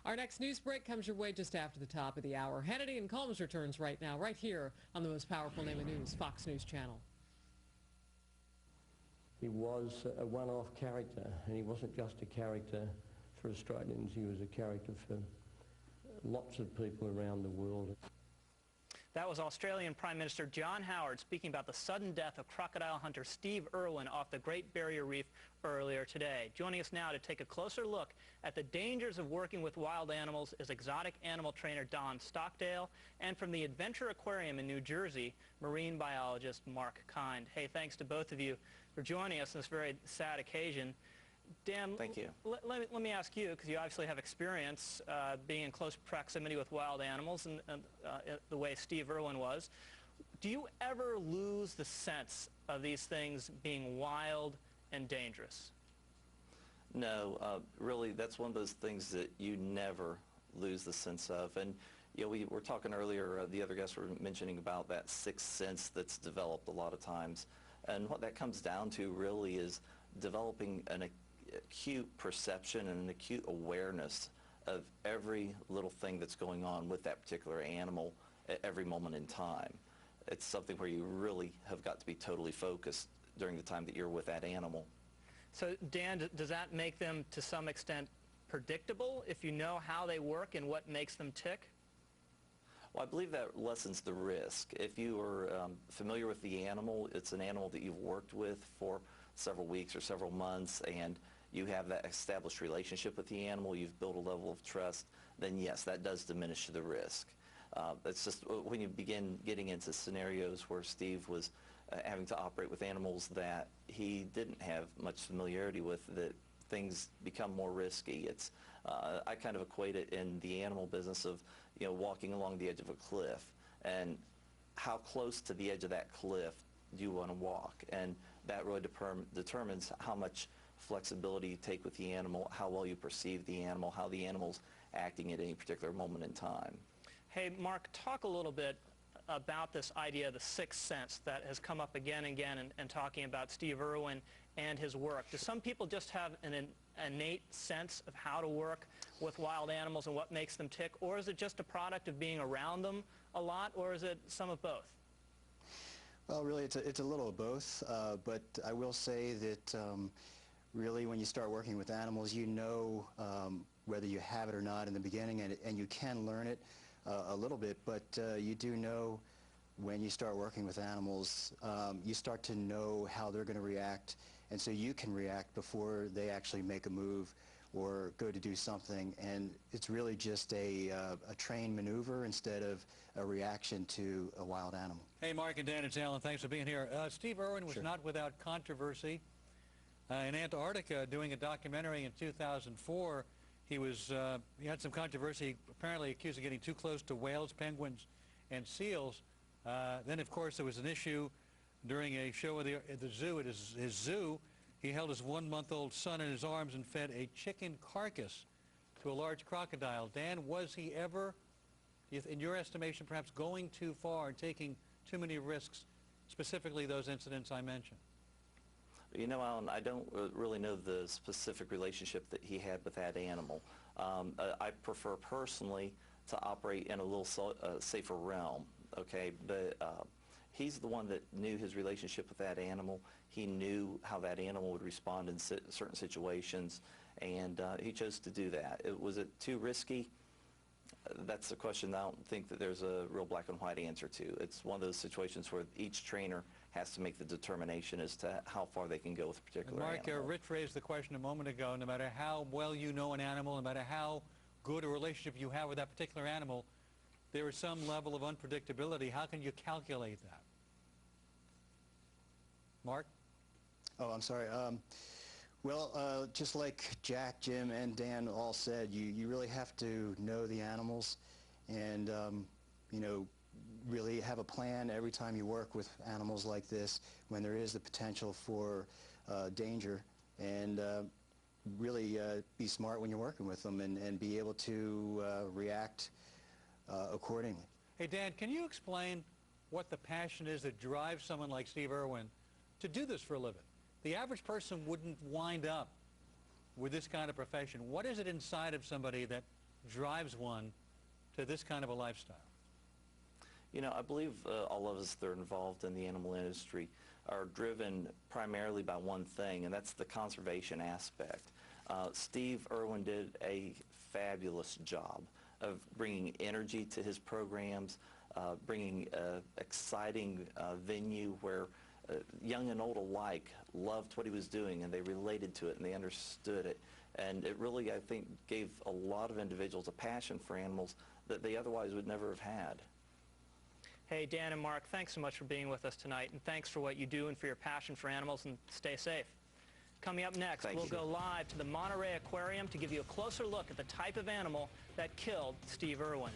Our next news break comes your way just after the top of the hour. Hannity and Colmes returns right now, right here on the most powerful name of news, Fox News Channel. He was a one-off character, and he wasn't just a character for Australians, he was a character for lots of people around the world. That was Australian Prime Minister John Howard speaking about the sudden death of crocodile hunter Steve Irwin off the Great Barrier Reef earlier today. Joining us now to take a closer look at the dangers of working with wild animals is exotic animal trainer Don Stockdale, and from the Adventure Aquarium in New Jersey, marine biologist Mark Kind. Hey, thanks to both of you for joining us on this very sad occasion. Dan, thank you. Let me ask you, because you obviously have experience being in close proximity with wild animals and the way Steve Irwin was. Do you ever lose the sense of these things being wild and dangerous? No, really, that's one of those things that you never lose the sense of. And you know, we were talking earlier, the other guests were mentioning about that sixth sense that's developed a lot of times. And what that comes down to really is developing an acute perception and an acute awareness of every little thing that's going on with that particular animal at every moment in time. It's something where you really have got to be totally focused during the time that you're with that animal. So Dan, does that make them to some extent predictable if you know how they work and what makes them tick? Well, I believe that lessens the risk. If you are familiar with the animal, it's an animal that you've worked with for several weeks or several months, and you have that established relationship with the animal, you've built a level of trust, then yes, that does diminish the risk. It's just when you begin getting into scenarios where Steve was having to operate with animals that he didn't have much familiarity with, that things become more risky. It's I kind of equate it in the animal business of, you know, walking along the edge of a cliff, and how close to the edge of that cliff do you want to walk, and that really determines how much flexibility you take with the animal, how well you perceive the animal, how the animal's acting at any particular moment in time. Hey, Mark, talk a little bit about this idea of the sixth sense that has come up again and again and talking about Steve Irwin and his work. Do some people just have an innate sense of how to work with wild animals and what makes them tick, or is it just a product of being around them a lot, or is it some of both? Well, really, it's a little of both, but I will say that really when you start working with animals, you know whether you have it or not in the beginning, and you can learn it a little bit, but you do know when you start working with animals, you start to know how they're going to react, and so you can react before they actually make a move or go to do something, and it's really just a trained maneuver instead of a reaction to a wild animal. Hey, Mark and Dan, it's Alan. Thanks for being here. Steve Irwin was Sure. not without controversy. In Antarctica, doing a documentary in 2004, he had some controversy, apparently accused of getting too close to whales, penguins, and seals. Then, of course, there was an issue during a show at the zoo. At his zoo, he held his one-month-old son in his arms and fed a chicken carcass to a large crocodile. Dan, was he ever, in your estimation, perhaps going too far and taking too many risks, specifically those incidents I mentioned? You know, Alan, I don't really know the specific relationship that he had with that animal. I prefer personally to operate in a little safer realm, okay? But he's the one that knew his relationship with that animal. He knew how that animal would respond in certain situations, and he chose to do that. Was it too risky? That's the question I don't think that there's a real black and white answer to. It's one of those situations where each trainer has to make the determination as to how far they can go with a particular Mark, animal. Rich raised the question a moment ago, no matter how well you know an animal, no matter how good a relationship you have with that particular animal, there is some level of unpredictability. How can you calculate that? Mark? Oh, I'm sorry. Well, just like Jack, Jim, and Dan all said, you really have to know the animals and, you know, really have a plan every time you work with animals like this when there is the potential for danger, and really be smart when you're working with them and be able to react accordingly. Hey, Dan, can you explain what the passion is that drives someone like Steve Irwin to do this for a living? The average person wouldn't wind up with this kind of profession. What is it inside of somebody that drives one to this kind of a lifestyle? You know, I believe all of us that are involved in the animal industry are driven primarily by one thing, and that's the conservation aspect. Steve Irwin did a fabulous job of bringing energy to his programs, bringing an exciting venue where young and old alike loved what he was doing, and they related to it and they understood it. And it really, I think, gave a lot of individuals a passion for animals that they otherwise would never have had. Hey, Dan and Mark, thanks so much for being with us tonight, and thanks for what you do and for your passion for animals, and stay safe. Coming up next, we'll go live to the Monterey Aquarium to give you a closer look at the type of animal that killed Steve Irwin.